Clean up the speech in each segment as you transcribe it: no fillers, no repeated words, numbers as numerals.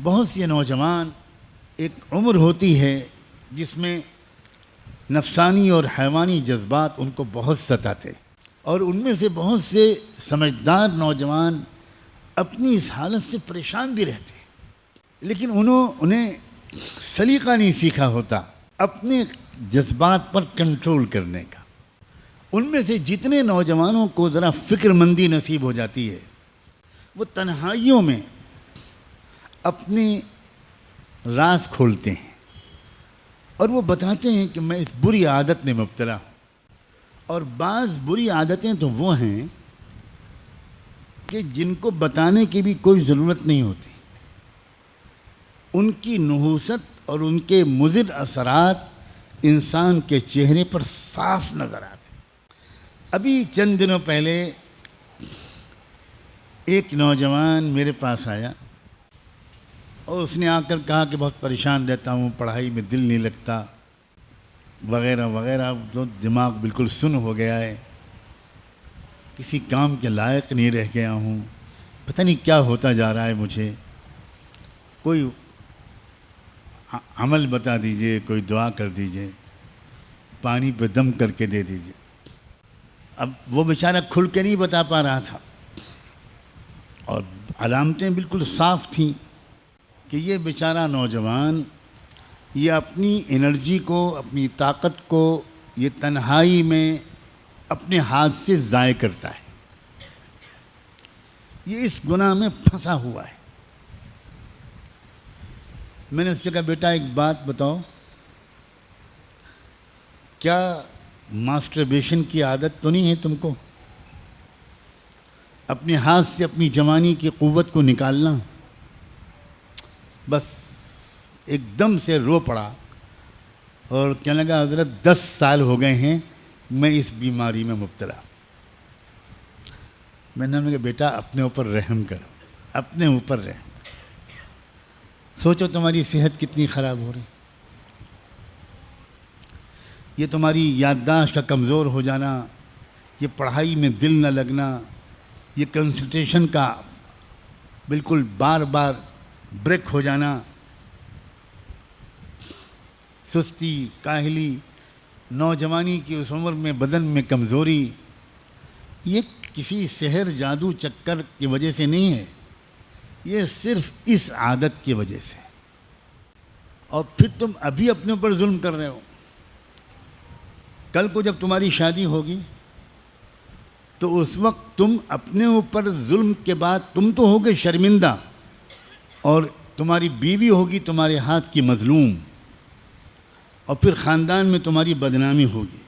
بہت سے نوجوان ایک عمر ہوتی ہے جس میں نفسانی اور حیوانی جذبات ان کو بہت ستاتے، اور ان میں سے بہت سے سمجھدار نوجوان اپنی اس حالت سے پریشان بھی رہتے، لیکن انہیں سلیقہ نہیں سیکھا ہوتا اپنے جذبات پر کنٹرول کرنے کا۔ ان میں سے جتنے نوجوانوں کو ذرا فکر مندی نصیب ہو جاتی ہے، وہ تنہائیوں میں اپنے راز کھولتے ہیں اور وہ بتاتے ہیں کہ میں اس بری عادت میں مبتلا ہوں۔ اور بعض بری عادتیں تو وہ ہیں کہ جن کو بتانے کی بھی کوئی ضرورت نہیں ہوتی، ان کی نحوست اور ان کے مضر اثرات انسان کے چہرے پر صاف نظر آتے۔ ابھی چند دنوں پہلے ایک نوجوان میرے پاس آیا اور اس نے آ کر کہا کہ بہت پریشان رہتا ہوں، پڑھائی میں دل نہیں لگتا وغیرہ وغیرہ، تو دماغ بالکل سن ہو گیا ہے، کسی کام کے لائق نہیں رہ گیا ہوں، پتہ نہیں کیا ہوتا جا رہا ہے، مجھے کوئی عمل بتا دیجئے، کوئی دعا کر دیجئے، پانی پہ دم کر کے دے دیجئے۔ اب وہ بیچارہ کھل کے نہیں بتا پا رہا تھا، اور علامتیں بالکل صاف تھیں کہ یہ بیچارہ نوجوان یہ اپنی انرجی کو، اپنی طاقت کو یہ تنہائی میں اپنے ہاتھ سے ضائع کرتا ہے، یہ اس گناہ میں پھنسا ہوا ہے۔ میں نے اس سے کہا بیٹا ایک بات بتاؤ، کیا ماسٹربیشن کی عادت تو نہیں ہے تم کو؟ اپنے ہاتھ سے اپنی جوانی کی قوت کو نکالنا؟ بس ایک دم سے رو پڑا اور کہنے لگا حضرت 10 سال ہو گئے ہیں میں اس بیماری میں مبتلا۔ میں نے کہا بیٹا اپنے اوپر رحم کرو، اپنے اوپر رحم۔ سوچو تمہاری صحت کتنی خراب ہو رہی، یہ تمہاری یادداشت کا کمزور ہو جانا، یہ پڑھائی میں دل نہ لگنا، یہ کنسنٹریشن کا بالکل بار بار بریک ہو جانا، سستی، کاہلی، نوجوانی کی اس عمر میں بدن میں کمزوری، یہ کسی سحر جادو چکر کی وجہ سے نہیں ہے، یہ صرف اس عادت کی وجہ سے۔ اور پھر تم ابھی اپنے اوپر ظلم کر رہے ہو، کل کو جب تمہاری شادی ہوگی تو اس وقت تم اپنے اوپر ظلم کے بعد تم تو ہوگے شرمندہ، اور تمہاری بیوی ہوگی تمہارے ہاتھ کی مظلوم، اور پھر خاندان میں تمہاری بدنامی ہوگی۔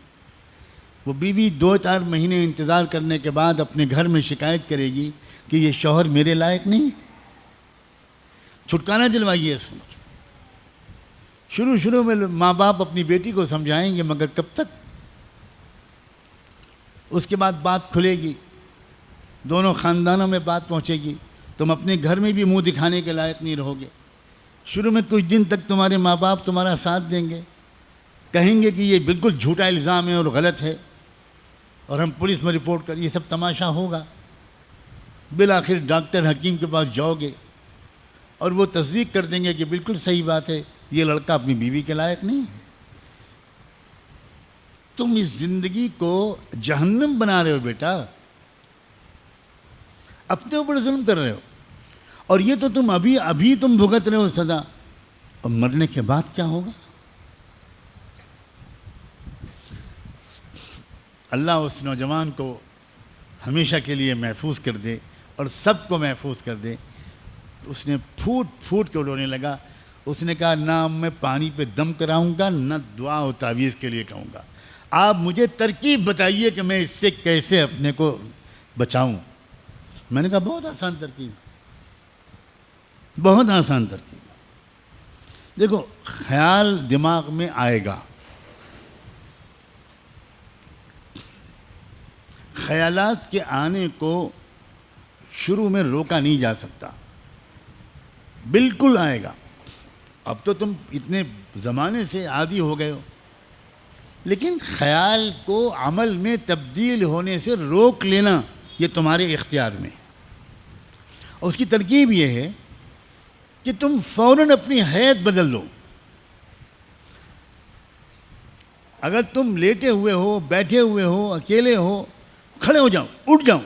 وہ بیوی 2-4 مہینے انتظار کرنے کے بعد اپنے گھر میں شکایت کرے گی کہ یہ شوہر میرے لائق نہیں۔ چھٹکارا دلوائیے اس میں۔ شروع میں ماں باپ اپنی بیٹی کو سمجھائیں گے، مگر کب تک؟ اس کے بعد بات کھلے گی، دونوں خاندانوں میں بات پہنچے گی، تم اپنے گھر میں بھی منہ دکھانے کے لائق نہیں رہو گے۔ شروع میں کچھ دن تک تمہارے ماں باپ تمہارا ساتھ دیں گے، کہیں گے کہ یہ بالکل جھوٹا الزام ہے اور غلط ہے، اور ہم پولیس میں رپورٹ کر، یہ سب تماشا ہوگا۔ بالآخر ڈاکٹر حکیم کے پاس جاؤ گے اور وہ تصدیق کر دیں گے کہ بالکل صحیح بات ہے، یہ لڑکا اپنی بیوی کے لائق نہیں ہے۔ تم اس زندگی کو جہنم بنا رہے ہو بیٹا، اپنے اوپر ظلم کر رہے ہو، اور یہ تو تم ابھی تم بھگت رہے ہو سزا، اور مرنے کے بعد کیا ہوگا؟ اللہ اس نوجوان کو ہمیشہ کے لیے محفوظ کر دے اور سب کو محفوظ کر دے۔ اس نے پھوٹ کے رونے لگا، اس نے کہا نہ میں پانی پہ دم کراؤں گا، نہ دعا و تعویذ کے لیے کہوں گا، آپ مجھے ترکیب بتائیے کہ میں اس سے کیسے اپنے کو بچاؤں۔ میں نے کہا بہت آسان ترکیب، بہت آسان ترکیب۔ دیکھو، خیال دماغ میں آئے گا، خیالات کے آنے کو شروع میں روکا نہیں جا سکتا، بالکل آئے گا۔ اب تو تم اتنے زمانے سے عادی ہو گئے ہو، لیکن خیال کو عمل میں تبدیل ہونے سے روک لینا یہ تمہارے اختیار میں۔ اور اس کی ترکیب یہ ہے کہ تم فوراً اپنی حیت بدل لو. اگر تم لیٹے ہوئے ہو، بیٹھے ہوئے ہو، اکیلے ہو، کھڑے ہو جاؤ، اٹھ جاؤ،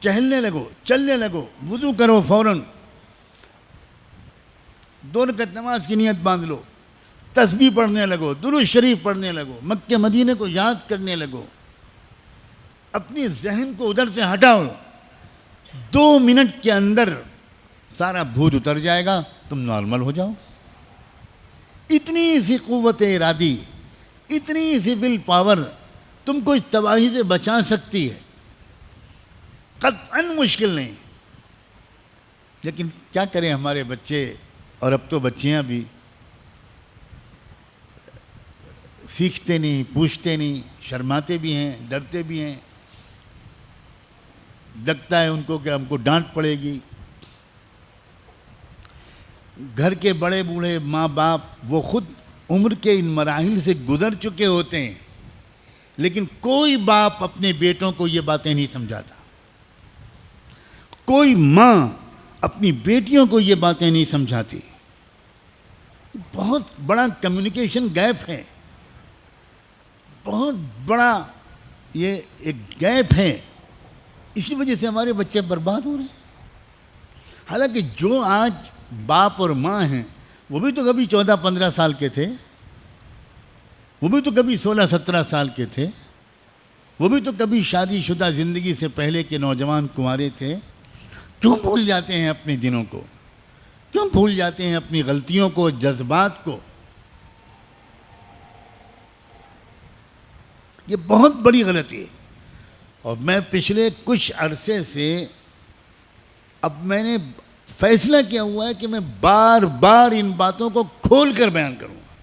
چہلنے لگو، چلنے لگو، وضو کرو فوراً، 2 رکعت نماز کی نیت باندھ لو، تسبیح پڑھنے لگو، درود شریف پڑھنے لگو، مکہ مدینے کو یاد کرنے لگو، اپنی ذہن کو ادھر سے ہٹاؤ. 2 منٹ کے اندر سارا بھوت اتر جائے گا، تم نارمل ہو جاؤ. اتنی سی قوت ارادی، اتنی سی ول پاور تم کو اس تباہی سے بچا سکتی ہے. قطعاً مشکل نہیں. لیکن کیا کریں ہمارے بچے، اور اب تو بچیاں بھی سیکھتے نہیں، پوچھتے نہیں، شرماتے بھی ہیں، ڈرتے بھی ہیں. لگتا ہے ان کو کہ ہم کو ڈانٹ پڑے گی. گھر کے بڑے بوڑھے ماں باپ وہ خود عمر کے ان مراحل سے گزر چکے ہوتے ہیں، لیکن کوئی باپ اپنے بیٹوں کو یہ باتیں نہیں سمجھاتا. کوئی ماں اپنی بیٹیوں کو یہ باتیں نہیں سمجھاتی. بہت بڑا کمیونیکیشن گیپ ہے، بہت بڑا یہ ایک گیپ ہے. اسی وجہ سے ہمارے بچے برباد ہو رہے ہیں. حالانکہ جو آج باپ اور ماں ہیں وہ بھی تو کبھی 14-15 سال کے تھے، وہ بھی تو کبھی 16-17 سال کے تھے، وہ بھی تو کبھی شادی شدہ زندگی سے پہلے کے نوجوان کنوارے تھے. کیوں بھول جاتے ہیں اپنے دنوں کو؟ کیوں بھول جاتے ہیں اپنی غلطیوں کو، جذبات کو؟ یہ بہت بڑی غلطی ہے. اور میں پچھلے کچھ عرصے سے اب میں نے فیصلہ کیا ہوا ہے کہ میں بار بار ان باتوں کو کھول کر بیان کروں گا.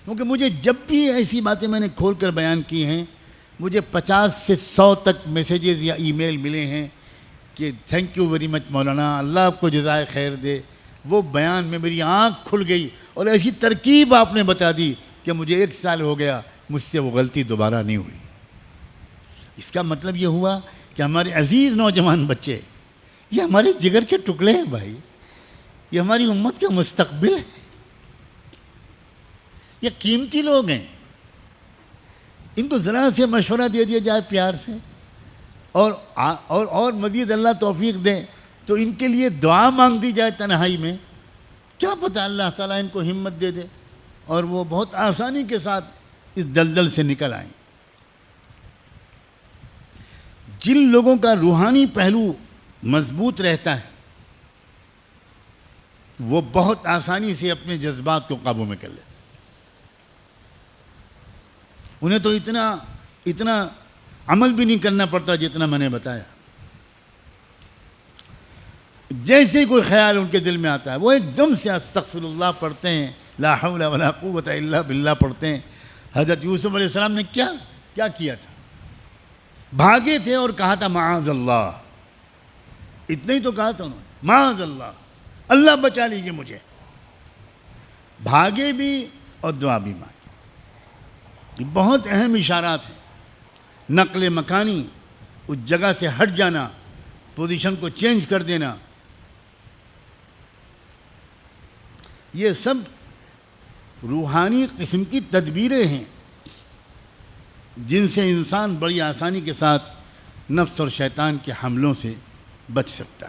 کیونکہ مجھے جب بھی ایسی باتیں میں نے کھول کر بیان کی ہیں، مجھے 50 سے 100 تک میسیجز یا ای میل ملے ہیں کہ تھینک یو ویری مچ مولانا، اللہ آپ کو جزائے خیر دے. وہ بیان میں میری آنکھ کھل گئی اور ایسی ترکیب آپ نے بتا دی کہ مجھے 1 سال ہو گیا، مجھ سے وہ غلطی دوبارہ نہیں ہوئی. اس کا مطلب یہ ہوا کہ ہمارے عزیز نوجوان بچے یہ ہمارے جگر کے ٹکڑے ہیں بھائی، یہ ہماری امت کا مستقبل ہے، یہ قیمتی لوگ ہیں. ان کو ذرا سے مشورہ دے دیا جائے پیار سے، اور مزید اللہ توفیق دے تو ان کے لیے دعا مانگ دی جائے تنہائی میں. کیا پتہ اللہ تعالیٰ ان کو ہمت دے دے اور وہ بہت آسانی کے ساتھ اس دلدل سے نکل آئیں. جن لوگوں کا روحانی پہلو مضبوط رہتا ہے وہ بہت آسانی سے اپنے جذبات کو قابو میں کر لیتے. انہیں تو اتنا عمل بھی نہیں کرنا پڑتا جتنا میں نے بتایا. جیسے کوئی خیال ان کے دل میں آتا ہے وہ ایک دم سے استغفر اللہ پڑھتے ہیں، لا حول ولا قوت الا باللہ پڑھتے ہیں. حضرت یوسف علیہ السلام نے کیا کیا تھا؟ بھاگے تھے اور کہا تھا معاذ اللہ. اتنا ہی تو کہا تھا انہوں نے، معاذ اللہ، اللہ بچا لیجیے مجھے. بھاگے بھی اور دعا بھی مانگی. یہ بہت اہم اشارات ہیں. نقل مکانی، اس جگہ سے ہٹ جانا، پوزیشن کو چینج کر دینا، یہ سب روحانی قسم کی تدبیریں ہیں جن سے انسان بڑی آسانی کے ساتھ نفس اور شیطان کے حملوں سے بچ سکتا ہے.